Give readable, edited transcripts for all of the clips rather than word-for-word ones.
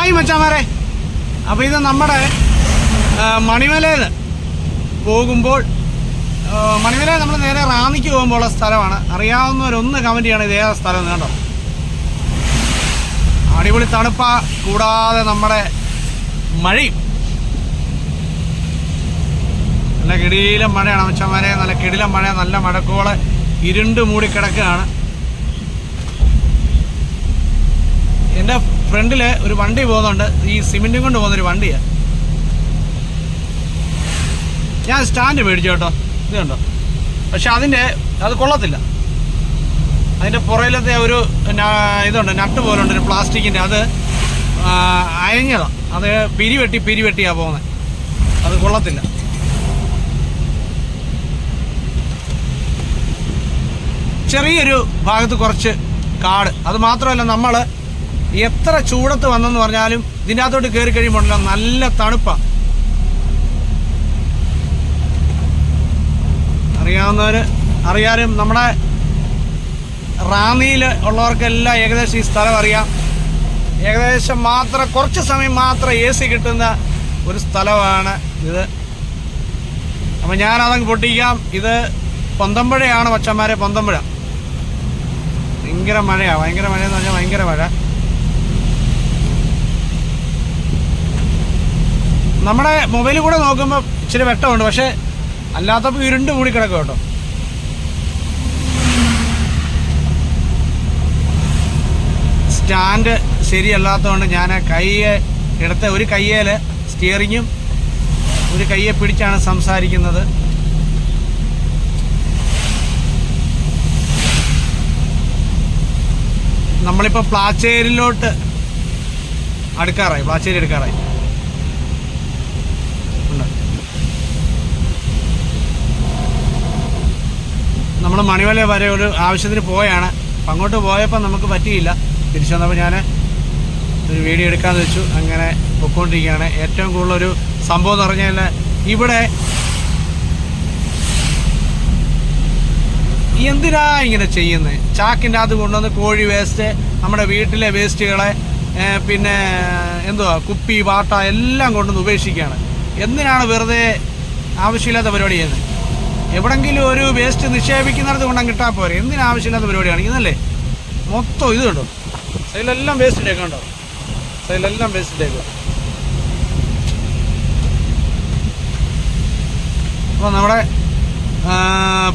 Hi മച്ചാമാരെ. അപ്പോൾ ഇത് നമ്മുടെ മണിമലയിൽ പോകുമ്പോൾ, മണിമലയിൽ നമ്മൾ നേരെ റാന്നിക്ക് പോകുമ്പോഴുള്ള സ്ഥലമാണ്. അറിയാവുന്നവരൊന്ന് കമൻറ്റ് ചെയ്യണം ഇത് ഏതാ സ്ഥലം. കണ്ടോ, അടിപൊളി തണുപ്പ, കൂടാതെ നമ്മുടെ മഴയും. നല്ല കിടിലം മഴയാണ് മച്ചാമാരെ, നല്ല കിടിലം മഴ, നല്ല മഴക്കോള് ഇരുണ്ട് മൂടിക്കിടക്കുകയാണ്. എൻ്റെ ഫ്രണ്ടിൽ ഒരു വണ്ടി പോകുന്നുണ്ട്, ഈ സിമെൻറ്റും കൊണ്ട് പോകുന്നൊരു വണ്ടിയാണ്. ഞാൻ സ്റ്റാൻഡ് മേടിച്ചു കേട്ടോ, ഇത് കണ്ടോ. പക്ഷെ അത് കൊള്ളത്തില്ല. അതിൻ്റെ പുറയിലത്തെ ഒരു ഇതുണ്ട്, നട്ട് പോലുണ്ട്, ഒരു പ്ലാസ്റ്റിക്കിൻ്റെ. അത് അയഞ്ഞതാണ്, അത് പിരിവെട്ടിയാണ് പോകുന്നത്. അത് കൊള്ളത്തില്ല. ചെറിയൊരു ഭാഗത്ത് കുറച്ച് കാട്. അത് മാത്രമല്ല, നമ്മൾ എത്ര ചൂടത്ത് വന്നെന്ന് പറഞ്ഞാലും ഇതിൻ്റെ അകത്തോട്ട് കയറി കഴിയുമ്പോഴല്ലോ നല്ല തണുപ്പാണ്. അറിയാവുന്നവർ അറിയാനും, നമ്മുടെ റാന്നിയിൽ ഉള്ളവർക്കെല്ലാം ഏകദേശം ഈ സ്ഥലം അറിയാം. ഏകദേശം കുറച്ച് സമയം മാത്രം AC കിട്ടുന്ന ഒരു സ്ഥലമാണ് ഇത്. അപ്പം ഞാനതങ്ങ് പൊട്ടിക്കാം. ഇത് പൊന്തമ്പുഴയാണ് മച്ചന്മാരെ, പൊന്തമ്പുഴ. ഭയങ്കര മഴയാണ്, ഭയങ്കര മഴയെന്ന് പറഞ്ഞാൽ ഭയങ്കര മഴ. നമ്മുടെ മൊബൈലിൽ കൂടെ നോക്കുമ്പോൾ ഇച്ചിരി വെട്ടമുണ്ട്, പക്ഷെ അല്ലാത്തപ്പോൾ ഇരുണ്ട് മൂടി കിടക്കും കേട്ടോ. സ്റ്റാൻഡ് ശരിയല്ലാത്തതുകൊണ്ട് ഞാൻ ഒരു കയ്യേൽ സ്റ്റിയറിങ്ങും ഒരു കയ്യെ പിടിച്ചാണ് സംസാരിക്കുന്നത്. നമ്മളിപ്പോൾ പ്ലാച്ചേരിയിലോട്ട് പ്ലാച്ചേരി എടുക്കാറായി. നമ്മൾ മണിമല വരെ ഒരു ആവശ്യത്തിന് പോയാണ്. അപ്പം അങ്ങോട്ട് പോയപ്പോൾ നമുക്ക് പറ്റിയില്ല. തിരിച്ചു വന്നപ്പോൾ ഞാൻ ഒരു വീഡിയോ എടുക്കാമെന്ന് വെച്ചു. അങ്ങനെ പൊയ്ക്കൊണ്ടിരിക്കുകയാണ്. ഏറ്റവും കൂടുതലൊരു സംഭവം എന്ന് പറഞ്ഞാൽ, ഇവിടെ എന്തിനാ ഇങ്ങനെ ചെയ്യുന്നത്? ചാക്കിൻ്റെ അകത്ത് കൊണ്ടുവന്ന് കോഴി വേസ്റ്റ്, നമ്മുടെ വീട്ടിലെ വേസ്റ്റുകളെ, പിന്നെ കുപ്പി വാട്ട എല്ലാം കൊണ്ടുവന്ന് ഉപേക്ഷിക്കുകയാണ്. എന്തിനാണ് വെറുതെ ആവശ്യമില്ലാത്ത പരിപാടി ചെയ്യുന്നത്? എവിടെങ്കിലും ഒരു വേസ്റ്റ് നിക്ഷേപിക്കുന്നിടത്ത് കൊണ്ടങ്ങ് കിട്ടാൽ പോരെ. എന്തിനാവശ്യമില്ലാത്ത പരിപാടിയാണ് ഇതല്ലേ? മൊത്തം ഇത് കണ്ടോ, സൈഡിലെല്ലാം വേസ്റ്റ് ഇട്ടേക്കുണ്ടോ, സൈഡിലെല്ലാം വേസ്റ്റ് ഇട്ടേക്കുക. അപ്പോൾ നമ്മുടെ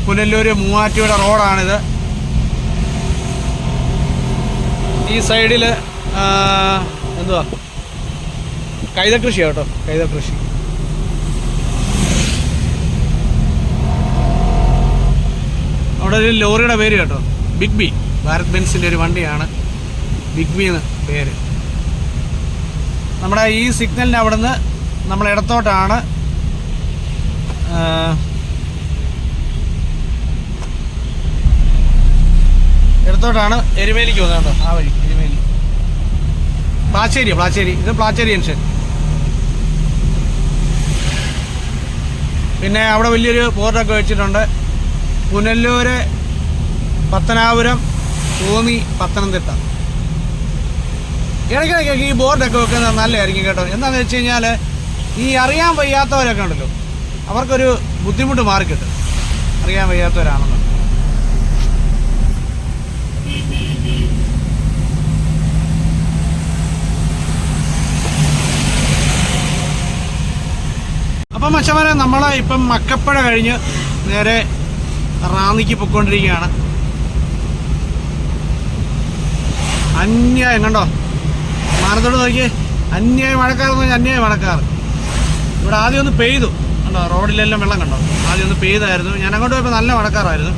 പുനലൂർ മൂവാറ്റുപുഴ റോഡാണിത്. ഈ സൈഡിൽ കൈതകൃഷി കേട്ടോ, കൈതകൃഷി. അവിടെ ഒരു ലോറിയുടെ പേര് കേട്ടോ, ബിഗ് ബി. ഭാരത് ബെൻസിൻ്റെ ഒരു വണ്ടിയാണ്, ബിഗ് ബി എന്ന് പേര്. നമ്മുടെ ഈ സിഗ്നലിൻ്റെ അവിടെ നിന്ന് നമ്മൾ ഇടത്തോട്ടാണ് എരുമേലിക്ക് പോകുന്നത് കേട്ടോ. ആ വഴി എരുമേലി, പ്ലാച്ചേരി. ഇത് പ്ലാച്ചേരി ജംഗ്ഷൻ. പിന്നെ അവിടെ വലിയൊരു ബോർഡൊക്കെ വെച്ചിട്ടുണ്ട്, പുനലൂര്, പത്തനാപുരം, കോന്നി, പത്തനംതിട്ട. ഇടയ്ക്കിടയ്ക്കൊക്കെ ഈ ബോർഡൊക്കെ വെക്കുന്നത് നല്ലതായിരിക്കും കേട്ടോ. എന്താണെന്ന് വെച്ച് കഴിഞ്ഞാൽ, ഈ അറിയാൻ വയ്യാത്തവരൊക്കെ ഉണ്ടല്ലോ, അവർക്കൊരു ബുദ്ധിമുട്ട് മാറിക്കിട്ടും, അറിയാൻ വയ്യാത്തവരാണെന്ന്. അപ്പം മച്ചന്മാരെ, നമ്മൾ ഇപ്പം മക്കപ്പുഴ കഴിഞ്ഞ് നേരെ റാന്നിക്ക് പൊയ്ക്കൊണ്ടിരിക്കുകയാണ്. അന്യായം കണ്ടോ, മാനത്തോട് നോക്കിയേ, അന്യായ മഴക്കാറെന്ന് പറഞ്ഞാൽ അന്യായ മഴക്കാർ. ഇവിടെ ആദ്യം ഒന്ന് പെയ്തു കണ്ടോ, റോഡിലെല്ലാം വെള്ളം കണ്ടോ. ആദ്യം ഒന്ന് പെയ്തായിരുന്നു. ഞാൻ അങ്ങോട്ട് പോയപ്പോൾ നല്ല മഴക്കാറായിരുന്നു.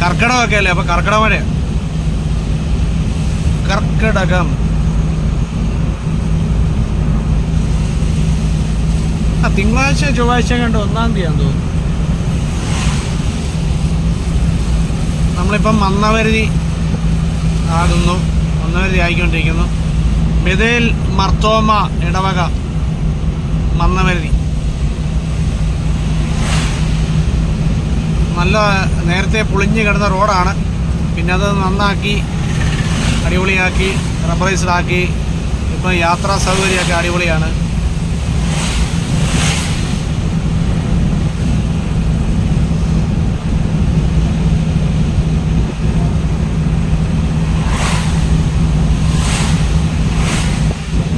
കർക്കിടകമൊക്കെ അല്ലേ, അപ്പോൾ കർക്കിടക മഴയാണ്. കർക്കിടകം. തിങ്കളാഴ്ച ചൊവ്വാഴ്ച കണ്ട് 1-ാം തീയതിയാണെന്ന് തോന്നുന്നു. നമ്മളിപ്പം മന്നവരുതി ആയിക്കൊണ്ടിരിക്കുന്നു. ബെഥേൽ മർത്തോമ ഇടവക മന്നവരുതി. നല്ല നേരത്തെ പൊളിഞ്ഞ് കിടന്ന റോഡാണ്. പിന്നെ അത് നന്നാക്കി അടിപൊളിയാക്കി റബ്ബറൈസ്ഡാക്കി. ഇപ്പം യാത്രാ സൗകര്യമൊക്കെ അടിപൊളിയാണ്.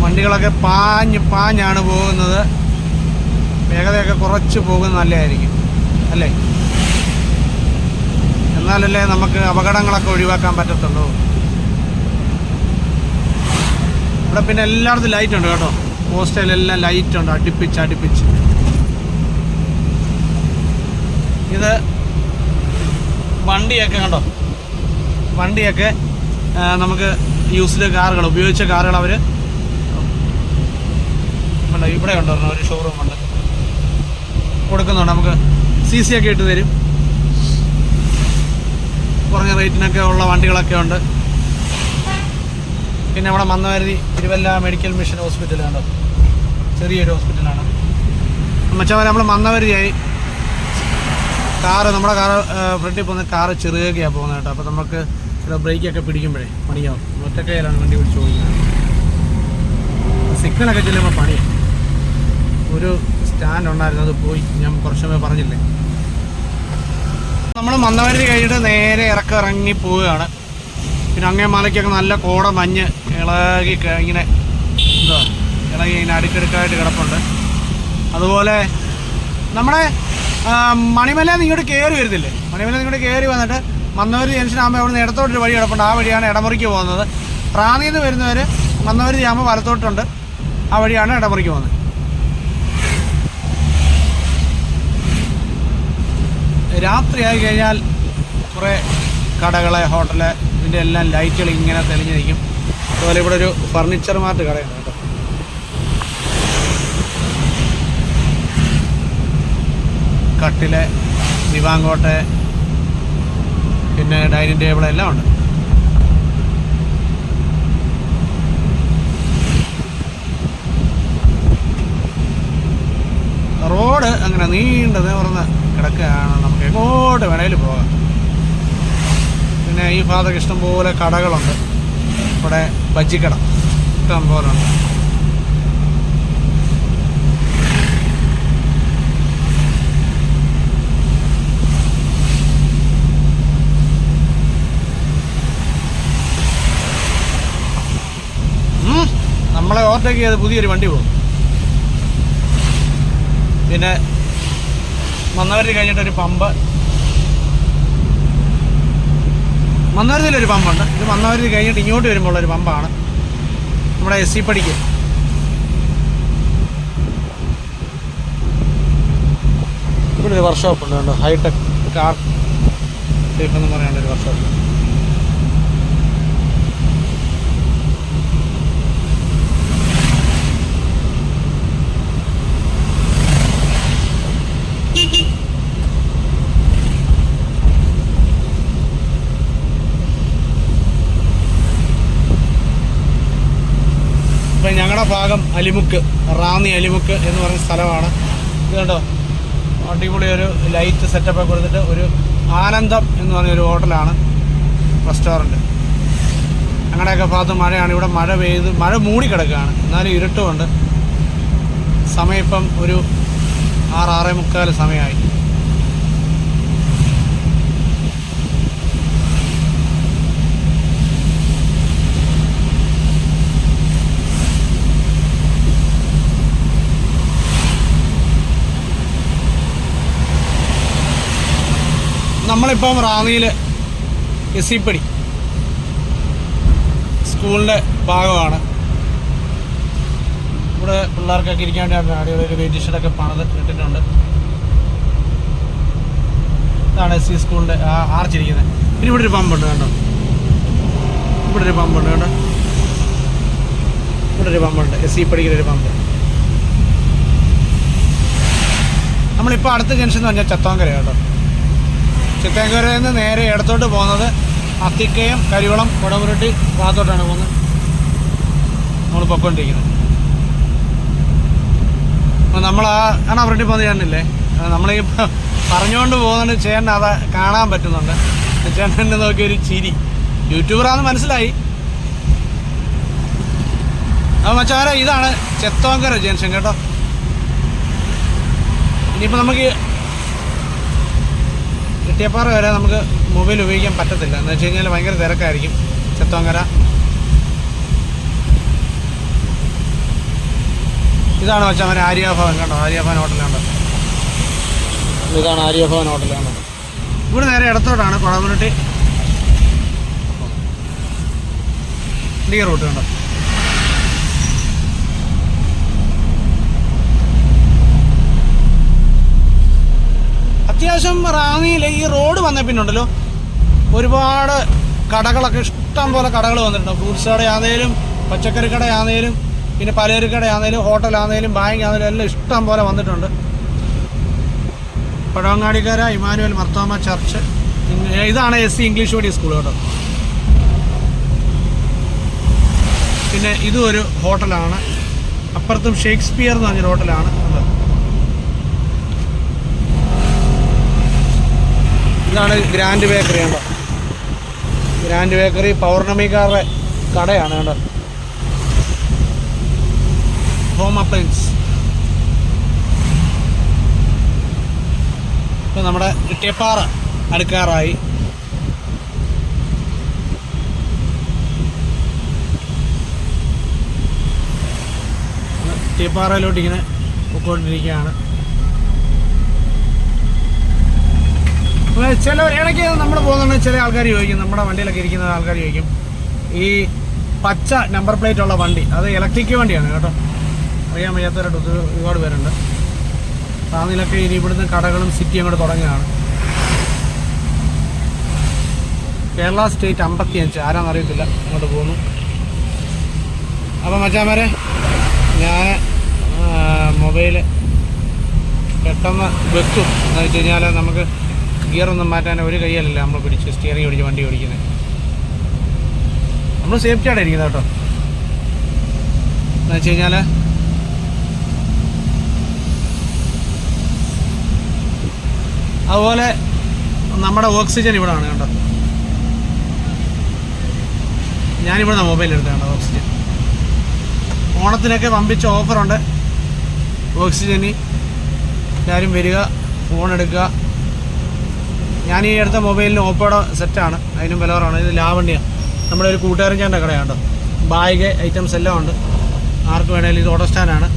വണ്ടികളൊക്കെ പാഞ്ഞാണ് പോകുന്നത്. വേഗതയൊക്കെ കുറച്ച് പോകുന്നത് നല്ലതായിരിക്കും അല്ലേ? എന്നാലല്ലേ നമുക്ക് അപകടങ്ങളൊക്കെ ഒഴിവാക്കാൻ പറ്റത്തുള്ളൂ. ഇവിടെ പിന്നെ എല്ലായിടത്തും ലൈറ്റ് ഉണ്ട് കേട്ടോ. പോസ്റ്റയിലെല്ലാം ലൈറ്റ് ഉണ്ട്, അടുപ്പിച്ച്. ഇത് വണ്ടിയൊക്കെ കണ്ടോ, വണ്ടിയൊക്കെ നമുക്ക് യൂസ്ഡ് കാറുകൾ, ഉപയോഗിച്ച കാറുകൾ അവർ ഇവിടെ ഉണ്ടോ ഒരു ഷോറൂം ഉണ്ട്, കൊടുക്കുന്നുണ്ട്. നമുക്ക് CC ഒക്കെ ഇട്ട് തരും. കുറഞ്ഞ റേറ്റിനൊക്കെ ഉള്ള വണ്ടികളൊക്കെ ഉണ്ട്. പിന്നെ അവിടെ മന്നവരുതി തിരുവല്ല മെഡിക്കൽ മിഷൻ ഹോസ്പിറ്റൽ കണ്ടോ, ചെറിയൊരു ഹോസ്പിറ്റലാണ്. മച്ചവരെ നമ്മൾ മന്നവരുതിയായി നമ്മുടെ കാറ് ഫ്രണ്ടിൽ പോകുന്ന കാറ് ചെറുകയാണ് പോകുന്നത് കേട്ടോ. അപ്പോൾ നമുക്ക് ബ്രേക്കൊക്കെ പിടിക്കുമ്പോഴേ പണിയാവും. ഒറ്റക്കയിലാണ് വണ്ടി പിടിച്ച് പോകുന്നത്. സിഗ്നലൊക്കെ ചെല്ലുമ്പോൾ പണിയാണ്. ഒരു സ്റ്റാൻഡ് ഉണ്ടായിരുന്നു, അത് പോയി. ഞാൻ കുറച്ച് സമയം പറഞ്ഞില്ലേ. നമ്മൾ മന്നവരുതി കഴിഞ്ഞിട്ട് നേരെ ഇറങ്ങി പോവുകയാണ്. പിന്നെ അങ്ങേ മലയ്ക്കൊക്കെ നല്ല കോട മഞ്ഞ് ഇളകി ഇങ്ങനെ ഇളകി ഇങ്ങനെ അടുക്കടുക്കായിട്ട് കിടപ്പുണ്ട്. അതുപോലെ നമ്മുടെ മണിമല ഇങ്ങോട്ട് കയറി വരുന്നില്ലേ, മണിമല ഇങ്ങോട്ട് കയറി വന്നിട്ട് മന്നവരുതി ജംഗ്ഷൻ ആകുമ്പോൾ അവിടെ നിന്ന് ഇടത്തോട്ടൊരു വഴി കിടപ്പുണ്ട്. ആ വഴിയാണ് ഇടമുറിക്ക് പോകുന്നത്. റാന്നിയിൽ നിന്ന് വരുന്നവർ മന്നവരുതി ആകുമ്പോൾ വലത്തോട്ടുണ്ട്, ആ വഴിയാണ് ഇടമുറിക്ക് പോകുന്നത്. രാത്രിയായി കഴിഞ്ഞാൽ കുറേ കടകളെ ഹോട്ടല് ഇതിൻ്റെ എല്ലാം ലൈറ്റുകൾ ഇങ്ങനെ തെളിഞ്ഞ് നിൽക്കും. അതുപോലെ ഇവിടെ ഒരു ഫർണിച്ചർ മാർട്ട് കടയാണ് കേട്ടോ. കട്ടില്, ദിവാങ്കോട്ട്, പിന്നെ ഡൈനിങ് ടേബിൾ എല്ലാം ഉണ്ട്. റോഡ് അങ്ങനെ നീണ്ടത് തുറന്ന് കിടക്കുകയാണ്. നമുക്ക് എങ്ങോട്ട് വേണേലും പോകാം. പിന്നെ ഈ ഭാഗത്തൊക്കെ ഇഷ്ടംപോലെ കടകളുണ്ട്. ഇവിടെ ബജ്ജിക്കട ഇഷ്ടം പോലെ ഉണ്ട്. നമ്മളെ ഓവർടേക്ക് ചെയ്ത് പുതിയൊരു വണ്ടി പോകും. പിന്നെ മന്നവരുതി കഴിഞ്ഞിട്ടൊരു പമ്പ്, മന്നവരുതിയിലൊരു പമ്പുണ്ട്. ഇത് മന്നവരുതി കഴിഞ്ഞിട്ട് ഇങ്ങോട്ട് വരുമ്പോൾ ഉള്ളൊരു പമ്പാണ്. നമ്മുടെ SC പടിക്ക് ഇവിടെ ഒരു വർക്ക്ഷോപ്പ് ഉണ്ട് കേട്ടോ. ഹൈടെക് കാർ സേഫ് എന്ന് പറയാനുള്ള ഒരു വർക്ക്ഷോപ്പ്. ഇപ്പം ഞങ്ങളുടെ ഭാഗം അലിമുക്ക്, റാന്നി അലിമുക്ക് എന്ന് പറയുന്ന സ്ഥലമാണ്. ഇത് കണ്ടോ, അടിപൊളി ഒരു ലൈറ്റ് സെറ്റപ്പൊക്കെ കൊടുത്തിട്ട് ഒരു ആനന്ദം എന്ന് പറഞ്ഞൊരു ഹോട്ടലാണ്, റെസ്റ്റോറൻറ്റ്. ഞങ്ങളുടെയൊക്കെ ഭാഗത്ത് മഴയാണ്. ഇവിടെ മഴ മൂടിക്കിടക്കുകയാണ്, എന്നാലും ഇരുട്ടുമുണ്ട്. സമയം ഇപ്പം ഒരു 6-6:45 സമയമായി. നമ്മളിപ്പം റാന്നിയിൽ SC പടി സ്കൂളിൻ്റെ ഭാഗമാണ്. ഇവിടെ പിള്ളേർക്കൊക്കെ ഇരിക്കാൻ വേണ്ടി അടിപൊളി ഒരു വെയിറ്റ് ഷീറ്റൊക്കെ പണിത് ഇട്ടിട്ടുണ്ട്. ഇതാണ് SC സ്കൂളിൻ്റെ ആർച്ചിരിക്കുന്നത്. പിന്നെ ഇവിടെ ഒരു പമ്പുണ്ട് കേട്ടോ. ഇവിടെ ഒരു പമ്പുണ്ട് കേട്ടോ. ഇവിടെ ഒരു പമ്പുണ്ട്, SC പടിക്കൊരു പമ്പ്. നമ്മളിപ്പോൾ അടുത്ത ജംഗ്ഷൻ എന്ന് പറഞ്ഞാൽ ചത്താങ്കര കേട്ടോ. ചിത്തേങ്കരയിൽ നിന്ന് നേരെ ഇടത്തോട്ട് പോകുന്നത് അത്തിക്കയം, കരിവളം, കൊടമുരുട്ടി ഭാഗത്തോട്ടാണ് പോകുന്നത്. നമ്മൾ പൊയ്ക്കൊണ്ടിരിക്കുന്നത്. അപ്പോൾ നമ്മൾ ഫ്രണ്ടിൽ പോകുന്നത് കാണില്ലേ, നമ്മളീ പറഞ്ഞുകൊണ്ട് പോകുന്നുണ്ട്, ചേട്ടൻ അത് കാണാൻ പറ്റുന്നുണ്ട്. ചേട്ടനെ നോക്കിയൊരു ചിരി. യൂട്യൂബറാന്ന് മനസ്സിലായി. അപ്പോൾ മച്ചാരെ, ഇതാണ് ചെത്തോങ്കര ജംഗ്ഷൻ കേട്ടോ. ഇനിയിപ്പോൾ നമുക്ക് ഇട്ടിയപ്പാറ വരെ നമുക്ക് മൊബൈൽ ഉപയോഗിക്കാൻ പറ്റത്തില്ല. എന്ന് വെച്ച് കഴിഞ്ഞാൽ ഭയങ്കര തിരക്കായിരിക്കും ചെത്തോങ്കര. ഇതാണ് മച്ചാൻ ആര്യഭവൻ കണ്ടോ, ആര്യഭവൻ ഹോട്ടലുണ്ടോ. ഇതാണ് ആര്യഭവൻ ഹോട്ടൽ കണ്ടോ. ഇവിടെ നേരെ ഇടത്തോട്ടാണ് കൊടമുരുട്ടി ഡി റൂട്ട് കണ്ടോ. അത്യാവശ്യം റാന്നിയിൽ ഈ റോഡ് വന്ന പിന്നുണ്ടല്ലോ ഒരുപാട് കടകളൊക്കെ, ഇഷ്ടം പോലെ കടകൾ വന്നിട്ടുണ്ട്. ഫ്രൂട്ട്സ് കടയാണേലും പച്ചക്കറി കടയാണേലും പിന്നെ പലചരക്കടയാണേലും ഹോട്ടലാണേലും ബാങ്ക് ആണേലും എല്ലാം ഇഷ്ടം പോലെ വന്നിട്ടുണ്ട്. Pazhavangadikkara Emmanuel Mar Thoma church. ഇതാണ് SC ഇംഗ്ലീഷ് മീഡിയം സ്കൂൾ കേട്ടോ. പിന്നെ ഇതും ഒരു ഹോട്ടലാണ്. അപ്പുറത്തും ഷേക്സ്പിയർ എന്ന് പറഞ്ഞൊരു ഹോട്ടലാണ്. ഇതാണ് ഗ്രാൻഡ് ബേക്കറി കേട്ടോ. ഗ്രാൻഡ് ബേക്കറി പൗർണമിക്കാരുടെ കടയാണ് കേട്ടോ. Home appliance. ഇപ്പോൾ നമ്മുടെ ഇട്ടിയപ്പാറ അടുക്കാറായി. ഇട്ടിയപ്പാറയിലോട്ട് ഇങ്ങനെ പോയിക്കൊണ്ടിരിക്കുകയാണ്. ചില ഇടയ്ക്ക് നമ്മൾ പോകുന്നുണ്ട്, ചില ആൾക്കാർ ചോദിക്കും, നമ്മുടെ വണ്ടിയിലൊക്കെ ഇരിക്കുന്ന ആൾക്കാർ ചോദിക്കും, ഈ പച്ച നമ്പർ പ്ലേറ്റ് ഉള്ള വണ്ടി അത് ഇലക്ട്രിക് വണ്ടിയാണ് കേട്ടോ. അറിയാൻ വയ്യാത്തവരായിട്ട് ഒരുപാട് പേരുണ്ട്. റാന്നിയിലൊക്കെ ഇനി ഇവിടുന്ന് കടകളും സിറ്റിയും കൂടെ തുടങ്ങുകയാണ്. കേരള സ്റ്റേറ്റ് 55 ആരാന്നറിയത്തില്ല, അങ്ങോട്ട് പോകുന്നു. അപ്പം മച്ചാന്മാരെ, ഞാൻ മൊബൈല് പെട്ടെന്ന് വെക്കും. എന്ന് വെച്ച് കഴിഞ്ഞാൽ നമുക്ക് ഗിയറൊന്നും മാറ്റാൻ ഒരു കൈയല്ലല്ലോ നമ്മൾ പിടിച്ച് സ്റ്റിയറിംഗ് പിടിച്ച് വണ്ടി ഓടിക്കുന്നത്. നമ്മൾ സേഫ്റ്റിയായിട്ട് ഇരിക്കുന്നത് കേട്ടോ. എന്ന് വെച്ച് കഴിഞ്ഞാൽ അതുപോലെ നമ്മുടെ ഓക്സിജൻ ഇവിടെ ആണ് കേട്ടോ. ഞാനിവിടെ മൊബൈൽ എടുത്തത് കേട്ടോ ഓക്സിജൻ. ഓണത്തിനൊക്കെ വമ്പിച്ച ഓഫറുണ്ട് ഓക്സിജന്. എല്ലാവരും വരിക, ഫോൺ എടുക്കുക. ഞാൻ ഈ എടുത്ത മൊബൈലിന് ഓപ്പോയുടെ സെറ്റാണ്, അതിനും വില കുറവാണ്. ഇത് ലാവണ്യ, നമ്മുടെ ഒരു കൂട്ടുകാരൻ ചേട്ടൻ്റെ കടയാണ് കേട്ടോ. ബാഗ് ഐറ്റംസ് എല്ലാം ഉണ്ട്, ആർക്ക് വേണമെങ്കിലും. ഇത് ഓട്ടോ സ്റ്റാൻഡാണ്.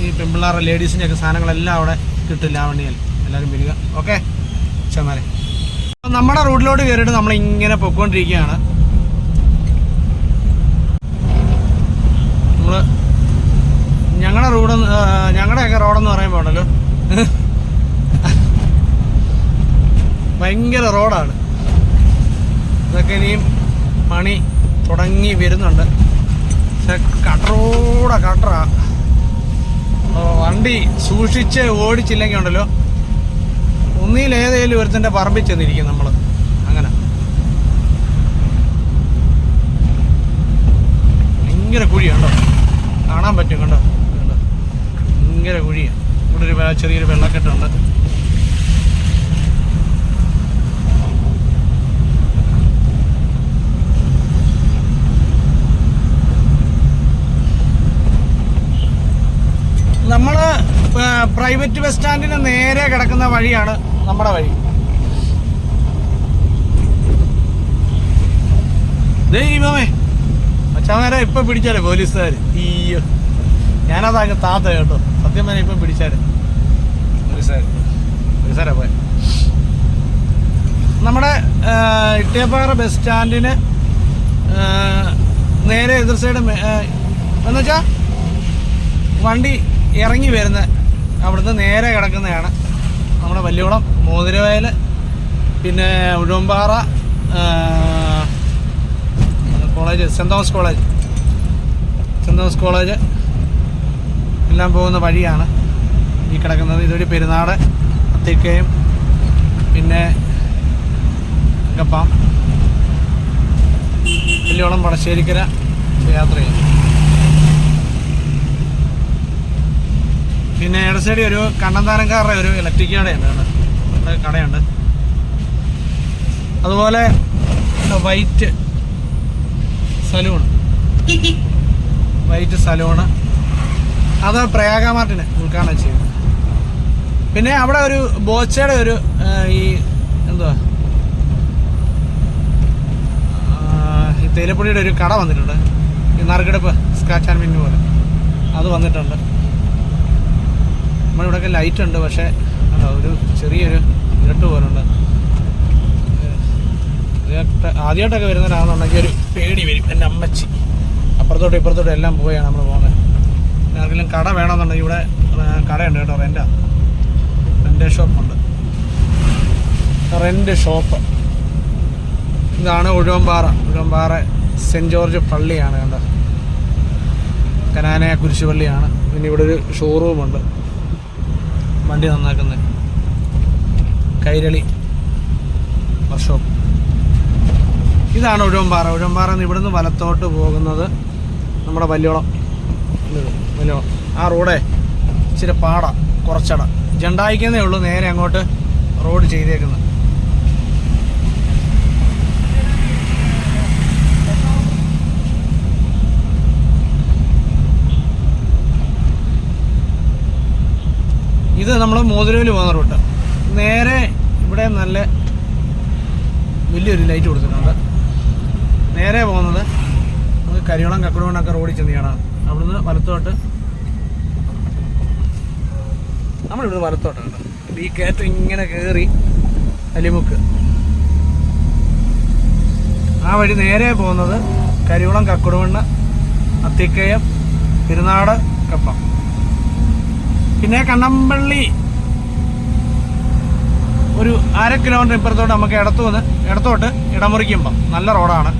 ഈ പെൺപിള്ളേരുടെ ലേഡീസിൻ്റെ ഒക്കെ സാധനങ്ങളെല്ലാം അവിടെ കിട്ടും ലാവണ്യയിൽ. എല്ലാവരും വരിക. ഓക്കെ ചമാരെ, നമ്മുടെ റൂട്ടിലോട്ട് കയറിയിട്ട് നമ്മളിങ്ങനെ പൊയ്ക്കൊണ്ടിരിക്കുകയാണ്. നമ്മൾ ഞങ്ങളുടെയൊക്കെ റോഡെന്ന് പറയുമ്പോൾ ഉണ്ടല്ലോ ഭയങ്കര റോഡാണ്. ഇതൊക്കെ ഇനിയും പണി തുടങ്ങി വരുന്നുണ്ട്. പക്ഷെ കട്ടറാ. വണ്ടി സൂക്ഷിച്ച് ഓടിച്ചില്ലെങ്കിൽ ഉണ്ടല്ലോ ഒന്നിലേതേലും ഒരുത്തൻ്റെ പറമ്പിൽ ചെന്നിരിക്കും നമ്മൾ. അങ്ങനെ ഭയങ്കര കുഴിയുണ്ടോ, കാണാൻ പറ്റും കണ്ടോ. ഭയങ്കര കുഴിയാണ്. ഇവിടെ ഒരു ചെറിയൊരു വെള്ളക്കെട്ടുണ്ട്. നമ്മൾ പ്രൈവറ്റ് ബസ് സ്റ്റാൻഡിന് നേരെ കിടക്കുന്ന വഴിയാണ് നമ്മുടെ വഴി. ദൈവമേ, മച്ചാമാരെ ഇപ്പം പിടിച്ചാലേ പോലീസുകാർ. ഈയോ, ഞാനതങ്ങ് താത്ത കേട്ടോ. സത്യം പറഞ്ഞാൽ ഇപ്പം പിടിച്ചാല് പോലീസുകാരാ പോയ. നമ്മുടെ ഇട്ടിയപ്പാറ ബസ് സ്റ്റാൻഡിന് നേരെ എതിർ സൈഡ് എന്നുവെച്ചാൽ വണ്ടി ഇറങ്ങി വരുന്ന അവിടുന്ന് നേരെ കിടക്കുന്നതാണ് നമ്മുടെ വല്യകുളം, മോതിരവയൽ, പിന്നെ ഉഴുമ്പാറ കോളേജ്, സെൻറ് തോമസ് കോളേജ് എല്ലാം പോകുന്ന വഴിയാണ് ഈ കിടക്കുന്നത്. ഇതൊരു പെരുന്നാട്, അത്തിക്കയം, പിന്നെ കപ്പാം, വല്യകുളം, വടശ്ശേരിക്കര യാത്ര ചെയ്യും. പിന്നെ ഇട സൈഡിൽ ഒരു കണ്ണന്താനക്കാരുടെ ഒരു ഇലക്ട്രിക് കടയുണ്ട് കേട്ടോ, അവിടെ കടയുണ്ട്. അതുപോലെ വൈറ്റ് സലൂണ് അത് പ്രയാഗ മാർട്ടിന് ഉദ്ഘാടനം ചെയ്തു. പിന്നെ അവിടെ ഒരു ബോച്ചയുടെ ഒരു ഈ എന്തുവാ ഈ തേയിലപ്പൊടിയുടെ ഒരു കട വന്നിട്ടുണ്ട്. ഈ നറുക്കെടുപ്പ് സ്ക്രാച്ച് ആൻഡ് വിൻ പോലെ അത് വന്നിട്ടുണ്ട്. നമ്മളിവിടെയൊക്കെ ലൈറ്റ് ഉണ്ട്, പക്ഷേ ഒരു ചെറിയൊരു ഇരട്ട് പോലുണ്ട്. ആദ്യമായിട്ടൊക്കെ വരുന്നവരാണെന്നുണ്ടെങ്കിൽ ഒരു പേടി വരും. എൻ്റെ അമ്മച്ചി അപ്പുറത്തോട്ടും ഇപ്പുറത്തോട്ടും എല്ലാം പോയാണ് നമ്മൾ പോകുന്നത്. ആർക്കെങ്കിലും കട വേണമെന്നുണ്ടെങ്കിൽ ഇവിടെ കടയുണ്ട് കേട്ടോ, റെൻ്റ് ഷോപ്പുണ്ട്. റെൻ്റ് ഷോപ്പ് ഇതാണ് ഉഴുവമ്പാറ സെൻറ്റ് ജോർജ് പള്ളിയാണ് കണ്ടോ, കനാനയ കുരിശുപള്ളിയാണ്. പിന്നെ ഇവിടെ ഒരു ഷോറൂമുണ്ട് വണ്ടി നന്നാക്കുന്നത്, കൈരളി വർക്ക്ഷോപ്പ്. ഇതാണ് ഉഴുവമ്പാറ ഇവിടുന്ന് വലത്തോട്ട് പോകുന്നത് നമ്മുടെ വല്യോളം. ആ റോഡേ ഇച്ചിരി കുറച്ചട ജണ്ടായിക്കുന്നേ ഉള്ളൂ, നേരെ അങ്ങോട്ട് റോഡ് ചെയ്തേക്കുന്നത്. ഇത് നമ്മൾ മോതിരയിൽ പോകുന്ന റൂട്ട്. നേരെ ഇവിടെ നല്ല വലിയൊരു ലൈറ്റ് കൊടുത്തിട്ടുണ്ട്. നേരെ പോകുന്നത് നമുക്ക് കരിയോളം കക്കടുകൊണ്ടൊക്കെ റോഡിൽ ചെന്ന് ചെയ്യണം. അവിടുന്ന് വലത്തോട്ട് നമ്മളിവിടുന്ന് വലത്തോട്ടുണ്ട്. ഈ കയറ്റം ഇങ്ങനെ കയറി അലിമുക്ക് ആ വഴി നേരെ പോകുന്നത് കരിയോളം കക്കടുകൊണ്ട അത്തിക്കയം പെരുന്നാട് കപ്പം. പിന്നെ കണ്ണമ്പള്ളി ഒരു 1/2 കിലോമീറ്റർ ഇപ്പുറത്തോട്ട് നമുക്ക് ഇടത്തോട്ട് ഇടമുറിക്കുമ്പം നല്ല റോഡാണ്.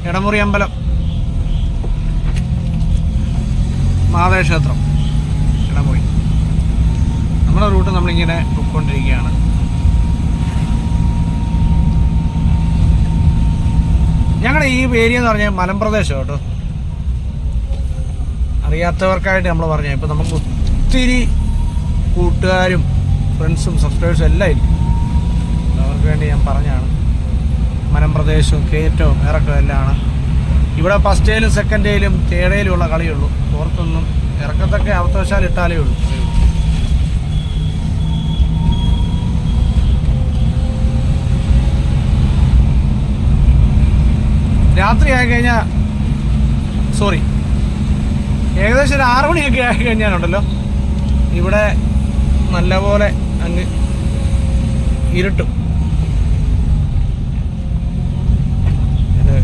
ഇടമുറി അമ്പലം മഹാദേവക്ഷേത്രം ഇടമുറി. നമ്മുടെ റൂട്ട് നമ്മളിങ്ങനെ പൊയ്ക്കൊണ്ടിരിക്കുകയാണ്. ഞങ്ങളുടെ ഈ ഏരിയ എന്ന് പറഞ്ഞാൽ മലമ്പ്രദേശം കേട്ടോ. അറിയാത്തവർക്കായിട്ട് നമ്മൾ പറഞ്ഞാൽ ഇപ്പം നമുക്ക് ഒത്തിരി കൂട്ടുകാരും ഫ്രണ്ട്സും സബ്സ്ക്രൈബേഴ്സും എല്ലാം ഇല്ല. അവർക്ക് വേണ്ടി ഞാൻ പറഞ്ഞാണ്. മലമ്പ്രദേശവും കയറ്റവും ഇറക്കവും എല്ലാമാണ്. ഇവിടെ ഫസ്റ്റ് ഡേയിലും സെക്കൻഡ് ഡേയിലും തേർഡ് ഡേയിലും ഉള്ള കളിയുള്ളൂ. പുറത്തൊന്നും ഇറക്കത്തൊക്കെ അവത്തവശാൽ ഇട്ടാലേ ഉള്ളൂ. രാത്രി ആയിക്കഴിഞ്ഞാൽ ഏകദേശം ഒരു 6 മണിയൊക്കെ ആയിക്കഴിഞ്ഞാലുണ്ടല്ലോ ഇവിടെ നല്ലപോലെ അങ്ങ് ഇരുട്ടും.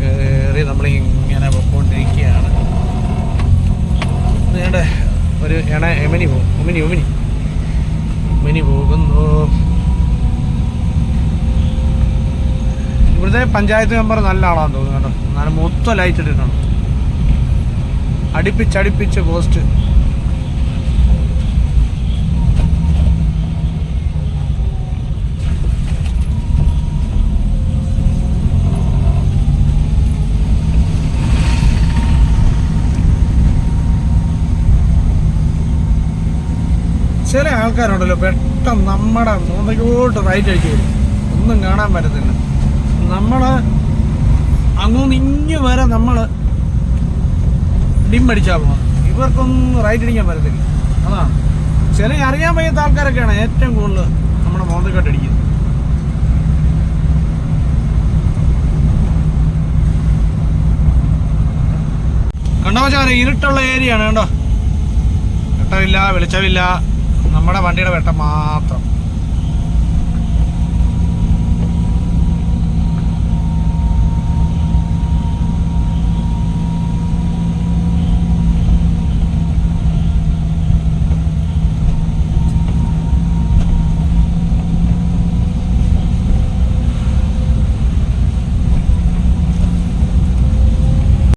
കയറി നമ്മളിങ്ങനെ പോയിക്കൊണ്ടിരിക്കുകയാണ്. നേടെ ഒരു എമനി പോകുന്നു. ഇവിടുത്തെ പഞ്ചായത്ത് മെമ്പർ നല്ല ആളാന്ന് തോന്നുന്നു കേട്ടോ. എന്നാലും മൊത്തം ലൈറ്റ് ഇട്ടിട്ടുണ്ട്, അടുപ്പിച്ചടുപ്പിച്ച് പോസ്റ്റ്. ചില ആൾക്കാരുണ്ടല്ലോ പെട്ടെന്ന് നമ്മുടെ മോന്തയ്ക്കോട്ട് റൈറ്റ് അടിച്ച് വരും, ഒന്നും കാണാൻ പറ്റത്തില്ല. നമ്മൾ അങ്ങോട്ട് ഇഞ്ഞു വരെ നമ്മൾ ഡിമ്മടിച്ചാൽ പോകുന്നത്, ഇവർക്കൊന്നും റൈറ്റ് അടിക്കാൻ പറ്റത്തില്ല. അതാണ് ചില അറിയാൻ വയ്യാത്ത ആൾക്കാരൊക്കെയാണ് ഏറ്റവും കൂടുതൽ നമ്മുടെ മോന്തയ്ക്കോട്ട് അടിക്കുന്നത്. കണ്ടോ മച്ചാനെ, ഇരുട്ടുള്ള ഏരിയ ആണ്. കണ്ടോ, വെട്ടമില്ല, വെളിച്ചമില്ല, നമ്മുടെ വണ്ടിയുടെ വെട്ടം മാത്രം.